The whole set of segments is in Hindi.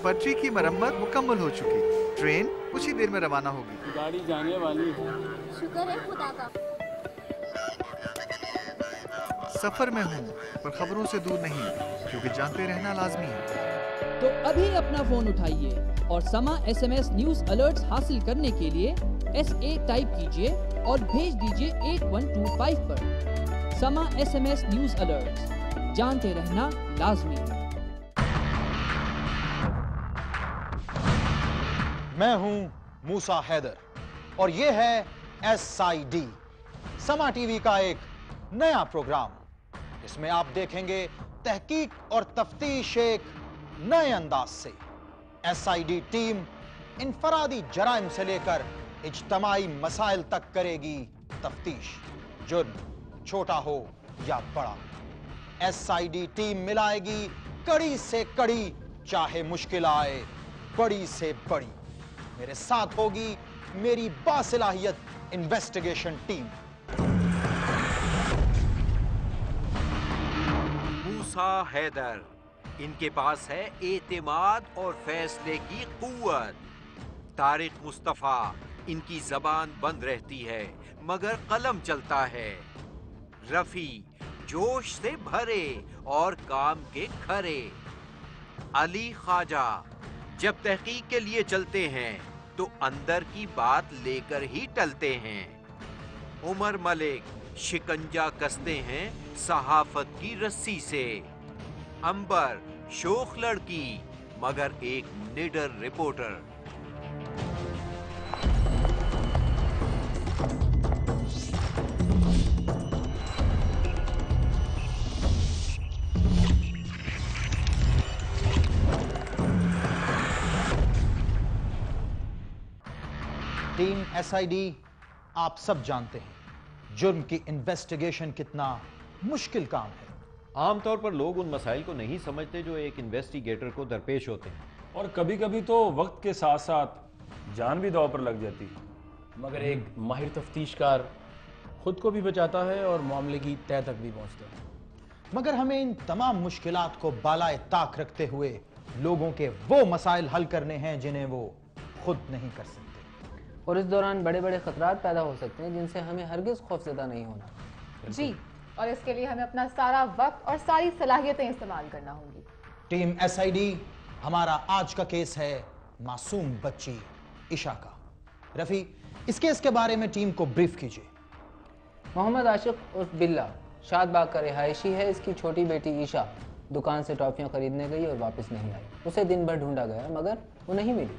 पटरी की मरम्मत मुकम्मल हो चुकी। ट्रेन कुछ ही देर में रवाना होगी। गाड़ी जाने वाली है। शुक्र है खुदा का। सफर में हूँ पर खबरों से दूर नहीं, क्योंकि जानते रहना लाजमी है। तो अभी अपना फोन उठाइए और समा SMS न्यूज अलर्ट्स हासिल करने के लिए SA टाइप कीजिए और भेज दीजिए 8125 पर। समा SMS न्यूज अलर्ट्स, जानते रहना लाजमी है। मैं हूं मूसा हैदर और ये है SID, समा टीवी का एक नया प्रोग्राम। इसमें आप देखेंगे तहकीक और तफ्तीश एक नए अंदाज से। SID टीम इनफरादी जराइम से लेकर इज्तमाई मसाइल तक करेगी तफ्तीश, जुर्म छोटा हो या बड़ा। SID टीम मिलाएगी कड़ी से कड़ी, चाहे मुश्किल आए बड़ी से बड़ी। मेरे साथ होगी मेरी बासलाहियत इन्वेस्टिगेशन टीम। मूसा हैदर, इनके पास है एतमाद और फैसले की कुव्वत। तारिक मुस्तफा, इनकी जबान बंद रहती है मगर कलम चलता है। रफी, जोश से भरे और काम के खरे। अली ख्वाजा, जब तहकीक के लिए चलते हैं तो अंदर की बात लेकर ही टलते हैं। उमर मलिक, शिकंजा कसते हैं सहाफत की रस्सी से। अंबर, शोख लड़की मगर एक निडर रिपोर्टर। टीम SID, आप सब जानते हैं जुर्म की इन्वेस्टिगेशन कितना मुश्किल काम है। आमतौर पर लोग उन मसाइल को नहीं समझते जो एक इन्वेस्टिगेटर को दरपेश होते हैं, और कभी कभी तो वक्त के साथ साथ जान भी दांव पर लग जाती है। मगर एक माहिर तफ्तीशकार खुद को भी बचाता है और मामले की तह तक भी पहुंचता है। मगर हमें इन तमाम मुश्किलात को बालाए ताक रखते हुए लोगों के वो मसाइल हल करने हैं जिन्हें वो खुद नहीं कर सकते। और इस दौरान बड़े बड़े खतरात पैदा हो सकते हैं जिनसे हमें हरगिज खौफजदा नहीं होना। जी, और इसके लिए हमें अपना सारा वक्त और सारी सलाहियतें इस्तेमाल करना होंगी। टीम SID, हमारा आज का केस है मासूम बच्ची ईशा का। रफी, इस केस के बारे में टीम को ब्रीफ कीजिए। मोहम्मद आशिक उर्फ बिल्ला शादबाग का रिहायशी है। इसकी छोटी बेटी ईशा दुकान से टॉफियां खरीदने गई और वापस नहीं आई। उसे दिन भर ढूंढा गया मगर वो नहीं मिली।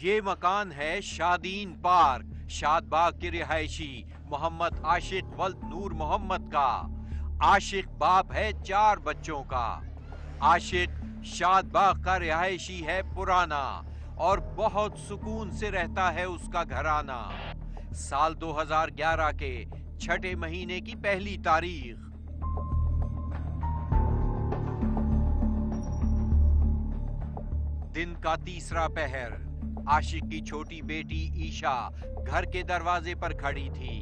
ये मकान है शादीन पार्क, शादबाग के रिहायशी मोहम्मद आशिक वल्द नूर मोहम्मद का। आशिक बाप है 4 बच्चों का। आशिक शादबाग का रिहायशी है पुराना और बहुत सुकून से रहता है उसका घराना। साल 2011 के 6ठे महीने की पहली तारीख। दिन का तीसरा पहर। आशिक की छोटी बेटी ईशा घर के दरवाजे पर खड़ी थी।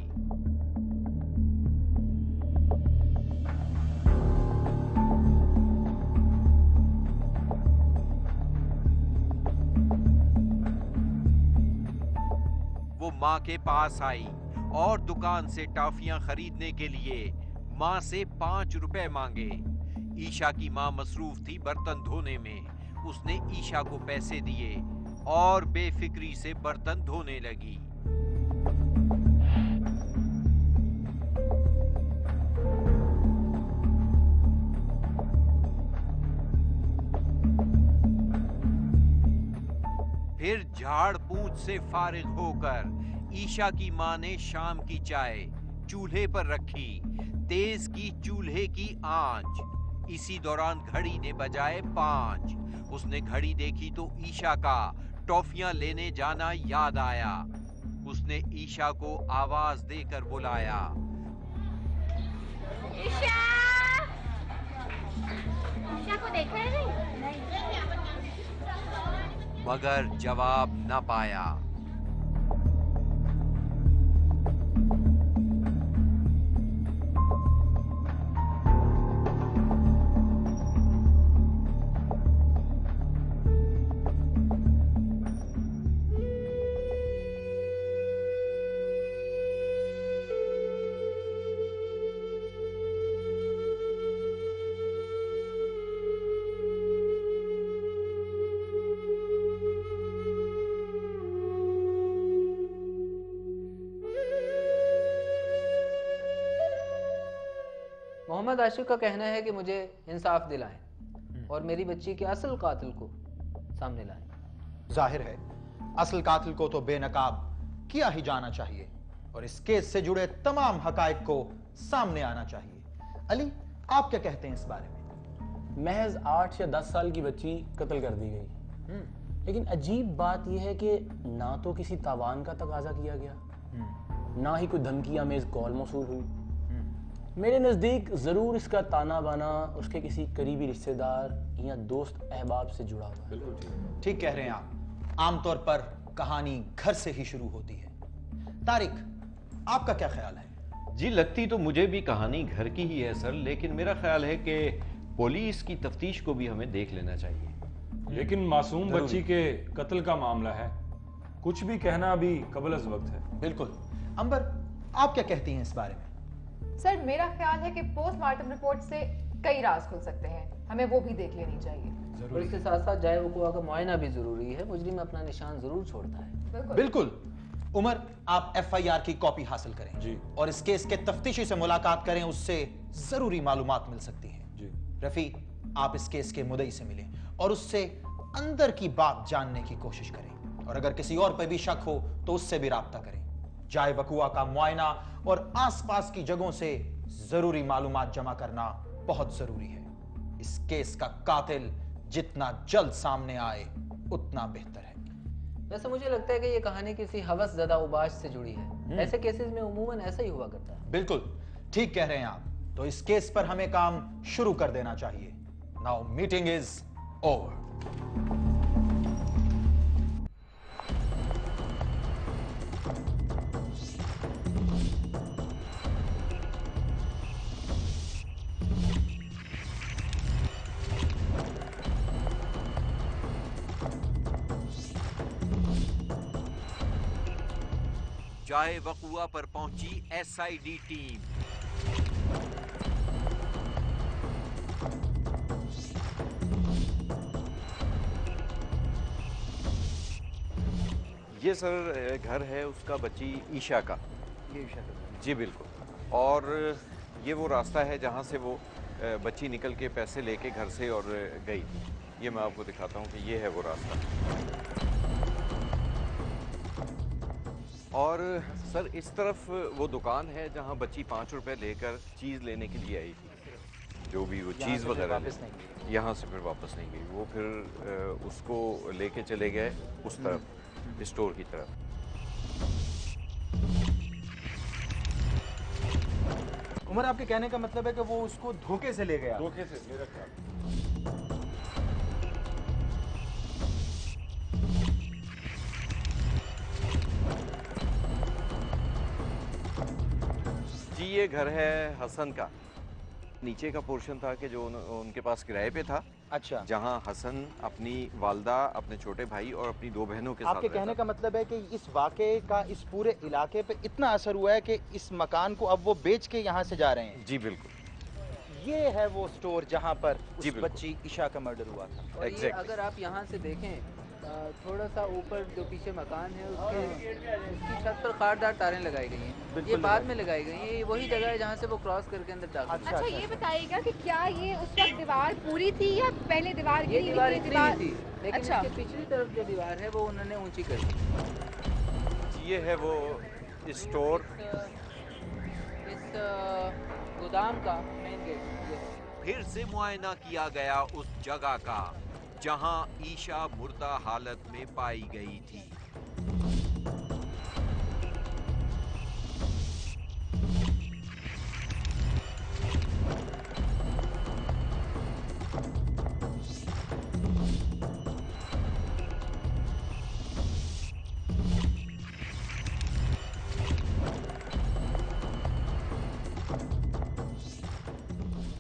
वो माँ के पास आई और दुकान से टॉफियां खरीदने के लिए माँ से 5 रुपए मांगे। ईशा की माँ मसरूफ थी बर्तन धोने में। उसने ईशा को पैसे दिए और बेफिक्री से बर्तन धोने लगी। फिर झाड़ पूंछ से फारिग होकर ईशा की माँ ने शाम की चाय चूल्हे पर रखी। तेज की चूल्हे की आंच। इसी दौरान घड़ी ने बजाए 5। उसने घड़ी देखी तो ईशा का टॉफियां लेने जाना याद आया। उसने ईशा को आवाज देकर बुलाया, ईशा! ईशा को देखा है नहीं? मगर जवाब न पाया। मोहम्मद आशिक का कहना है कि मुझे इंसाफ दिलाएं और मेरी बच्ची के असल कातिल को सामने लाएं। जाहिर है असल कातिल को तो बेनकाब किया ही जाना चाहिए और इस केस से जुड़े तमाम हकायक को सामने आना चाहिए। अली, आप क्या कहते हैं इस बारे में? महज 8 या 10 साल की बच्ची कत्ल कर दी गई, लेकिन अजीब बात यह है कि ना तो किसी तावान का तकाजा किया गया, ना ही कोई धमकी आमेज कॉल मौसूल हुई। मेरे नज़दीक ज़रूर इसका ताना बाना उसके किसी करीबी रिश्तेदार या दोस्त अहबाब से जुड़ा हुआ है। बिल्कुल ठीक कह रहे हैं आप। आमतौर पर कहानी घर से ही शुरू होती है। तारिक, आपका क्या ख्याल है? जी, लगती तो मुझे भी कहानी घर की ही है सर, लेकिन मेरा ख्याल है कि पुलिस की तफ्तीश को भी हमें देख लेना चाहिए। लेकिन मासूम बच्ची के कत्ल का मामला है, कुछ भी कहना अभी कबल अज़ वक्त है। बिल्कुल। अंबर, आप क्या कहती हैं इस बारे में? सर, मेरा ख्याल है कि पोस्टमार्टम रिपोर्ट से कई राज खुल सकते हैं, हमें वो भी देख लेनी चाहिए। और इसके साथ साथ जाए वक़ुआ का मुआयना भी जरूरी है। मुजरिम अपना निशान जरूर छोड़ता है। बिल्कुल। उमर, आप FIR की कॉपी हासिल करें जी, और इस केस के तफ्तीशी से मुलाकात करें, उससे जरूरी मालूमात मिल सकती है जी। रफी, आप इस केस के मुद्दई से मिलें और उससे अंदर की बात जानने की कोशिश करें, और अगर किसी और पर भी शक हो तो उससे भी राब्ता करें। जाए वकुआ का मुआयना और आसपास की जगहों से जरूरी मालूमात जमा करना बहुत जरूरी है। इस केस का कातिल जितना जल्द सामने आए उतना बेहतर है। वैसे मुझे लगता है कि ये कहानी किसी हवस ज़दा उबाश से जुड़ी है। ऐसे केसेस में उमूमन ऐसा ही हुआ करता है। बिल्कुल ठीक कह रहे हैं आप। तो इस केस पर हमें काम शुरू कर देना चाहिए। Now meeting is over. जाए वकुआ पर पहुंची SID टीम। ये सर घर है उसका बच्ची ईशा का। ये ईशा का? जी बिल्कुल। और ये वो रास्ता है जहाँ से वो बच्ची निकल के पैसे लेके घर से और गई। ये मैं आपको दिखाता हूँ कि ये है वो रास्ता। और सर इस तरफ वो दुकान है जहाँ बच्ची 5 रुपए लेकर चीज़ लेने के लिए आई थी। जो भी वो चीज़ वगैरह यहाँ से फिर वापस नहीं गई। वो फिर उसको लेके चले गए उस तरफ, स्टोर की तरफ। उमर, आपके कहने का मतलब है कि वो उसको धोखे से ले गया? धोखे से ले रखा। जी ये घर है हसन का। नीचे का पोर्शन था कि जो उनके पास किराए पे था। अच्छा। जहां हसन अपनी वालदा, अपने छोटे भाई और अपनी 2 बहनों के साथ आपके कहने का मतलब है कि इस वाक़े का इस पूरे इलाके पे इतना असर हुआ है कि इस मकान को अब वो बेच के यहाँ से जा रहे हैं? जी बिल्कुल। ये है वो स्टोर जहाँ पर उस बच्ची ईशा का मर्डर हुआ था। और ये अगर आप यहाँ से देखें थोड़ा सा ऊपर जो पीछे मकान है उसकी छत पर खारदार तारें लगाई गई हैं। ये बाद में लगाई गई हैं। ये वही जगह है जहाँ से वो क्रॉस करके अंदर दाखिल। अच्छा, ये बताइएगा कि क्या ये उस वक्त दीवार पूरी थी या पहले दीवार ये दीवार इतनी थी, लेकिन अच्छा। इसके पिछली तरफ जो दीवार है वो उन्होंने ऊंची कर दी। ये है वो स्टोर। इस गोदाम का मेन गेट। फिर से मुआयना किया गया उस जगह का जहां ईशा मुर्दा हालत में पाई गई थी।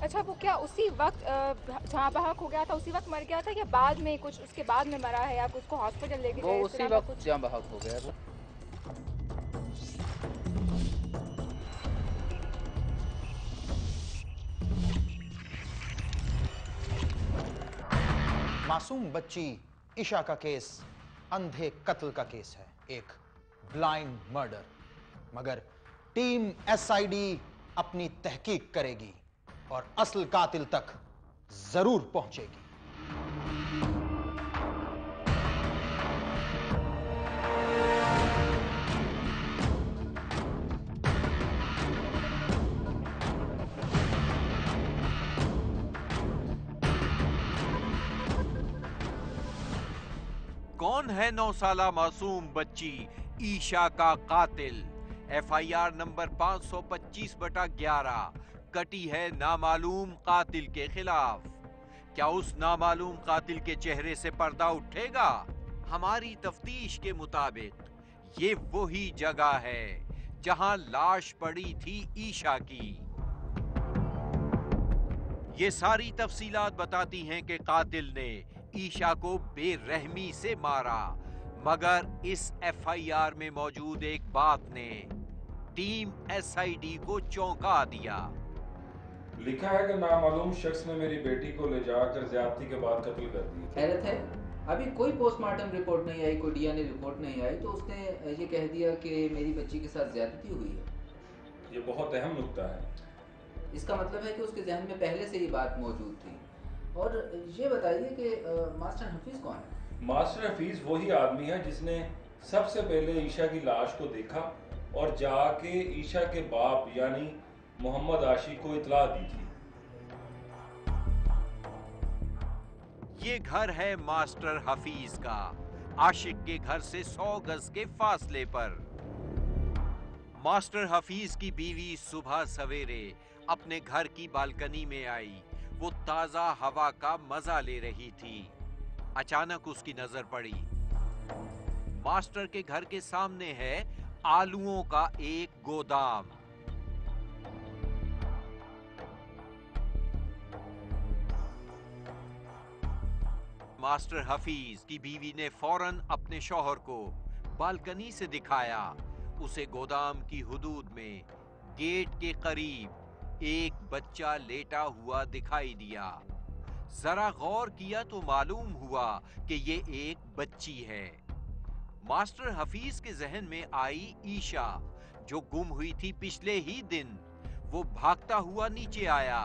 अच्छा, वो क्या उसी वक्त जहाँ बहक हो गया था उसी वक्त मर गया था या बाद में कुछ उसके बाद में मरा है या उसको हॉस्पिटल लेके गए? वो उसी वक्त जहाँ बहक हो गया था। मासूम बच्ची ईशा का केस अंधे कत्ल का केस है, एक ब्लाइंड मर्डर। मगर टीम SID अपनी तहकीक करेगी और असल कातिल तक जरूर पहुंचेगी। कौन है 9 साला मासूम बच्ची ईशा का कातिल? FIR नंबर 525/11 कटी है नामालूम कातिल के खिलाफ। क्या उस नामालूम कातिल के चेहरे से पर्दा उठेगा? हमारी तफ्तीश के मुताबिक ये वही जगह है जहां लाश पड़ी थी ईशा की। ये सारी तफसीलात बताती हैं कि कातिल ने ईशा को बेरहमी से मारा, मगर इस FIR में मौजूद एक बात ने टीम SID को चौंका दिया। लिखा है कि नामालूम शख्स ने मेरी बेटी को ले जाकर ज्यादती के बाद कत्ल कर दिया। हैरत है, अभी कोई पोस्टमार्टम रिपोर्ट नहीं आई, कोई DNA रिपोर्ट नहीं आई, तो उसने ये कह दिया कि मेरी बच्ची के साथ ज्यादती हुई है। ये बहुत अहम नुक्ता है। इसका मतलब है कि उसके जहन में पहले से ये बात मौजूद थी। और ये बताइए कि मास्टर हफीज कौन है? मास्टर हफीज वही आदमी है जिसने सबसे पहले ईशा की लाश को देखा और जाके ईशा के बाप यानी मोहम्मद आशिक को इतला दी थी। ये घर है मास्टर हफीज का, आशिक के घर से 100 गज के फासले पर। मास्टर हफीज की बीवी सुबह सवेरे अपने घर की बालकनी में आई। वो ताजा हवा का मजा ले रही थी। अचानक उसकी नजर पड़ी मास्टर के घर के सामने है आलूओं का एक गोदाम। मास्टर हफीज की बीवी ने फौरन अपने शौहर को बालकनी से दिखाया। उसे गोदाम की हुदूद में गेट के करीब एक बच्चा लेटा हुआ दिखाई दिया। जरा गौर किया तो मालूम हुआ कि ये एक बच्ची है। मास्टर हफीज के जहन में आई ईशा, जो गुम हुई थी पिछले ही दिन। वो भागता हुआ नीचे आया।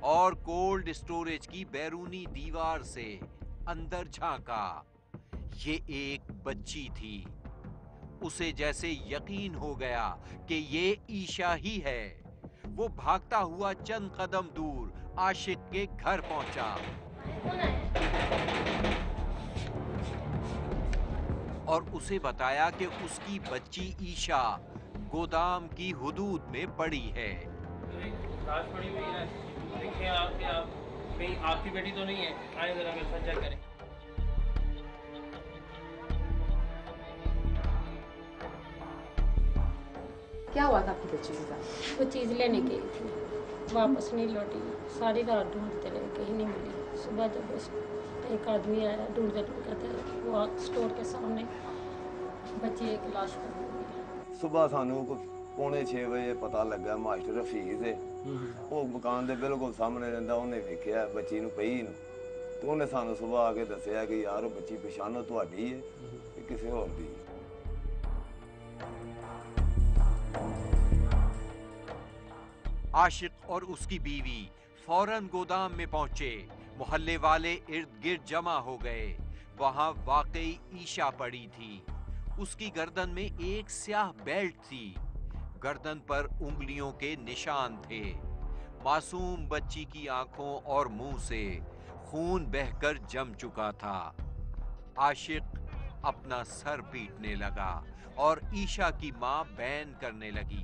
और कोल्ड स्टोरेज की बैरूनी दीवार से अंदर झांका। ये एक बच्ची थी। उसे जैसे यकीन हो गया कि ये ईशा ही है। वो भागता हुआ चंद कदम दूर आशिक के घर पहुंचा और उसे बताया कि उसकी बच्ची ईशा गोदाम की हुदूद में पड़ी है। लाश पड़ी हुई है, देखिए आप कहीं आपकी बेटी तो नहीं है? आए जरा मेरे साथ चेक करें। क्या हुआ था आपकी बच्ची के साथ? वो चीज़ लेने गई थी, वापस नहीं लौटी। सारी रात ढूंढते रहे, कहीं नहीं मिली। सुबह जब एक आदमी आया ढूंढते ढूंढते, वो स्टोर के सामने बच्ची एक लाश पड़ी हुई है। सुबह सानू 5:45 ਵਜੇ ਪਤਾ ਲੱਗਾ ਮਾਸਟਰ ਹਫੀਜ਼ ਹੈ ਉਹ ਮਕਾਨ ਦੇ ਬਿਲਕੁਲ ਸਾਹਮਣੇ ਰਹਿੰਦਾ। ਉਹਨੇ ਵੇਖਿਆ ਬੱਚੀ ਨੂੰ ਪਈ ਨੂੰ, ਤੇ ਉਹਨੇ ਸਾਨੂੰ ਸਵੇਰ ਆ ਕੇ ਦੱਸਿਆ ਕਿ ਯਾਰ ਉਹ ਬੱਚੀ ਪਛਾਣੋ ਤੁਹਾਡੀ ਹੈ ਕਿ ਕਿਸੇ ਹੋਰ ਦੀ। आशिक और उसकी बीवी फौरन गोदाम में पहुंचे। मोहल्ले वाले इर्द गिर्द जमा हो गए। वहां वाकई ईशा पड़ी थी। उसकी गर्दन में एक स्याह बेल्ट थी। गर्दन पर उंगलियों के निशान थे। मासूम बच्ची की आंखों और मुंह से खून बहकर जम चुका था। आशिक अपना सर पीटने लगा और ईशा की मां बैन करने लगी।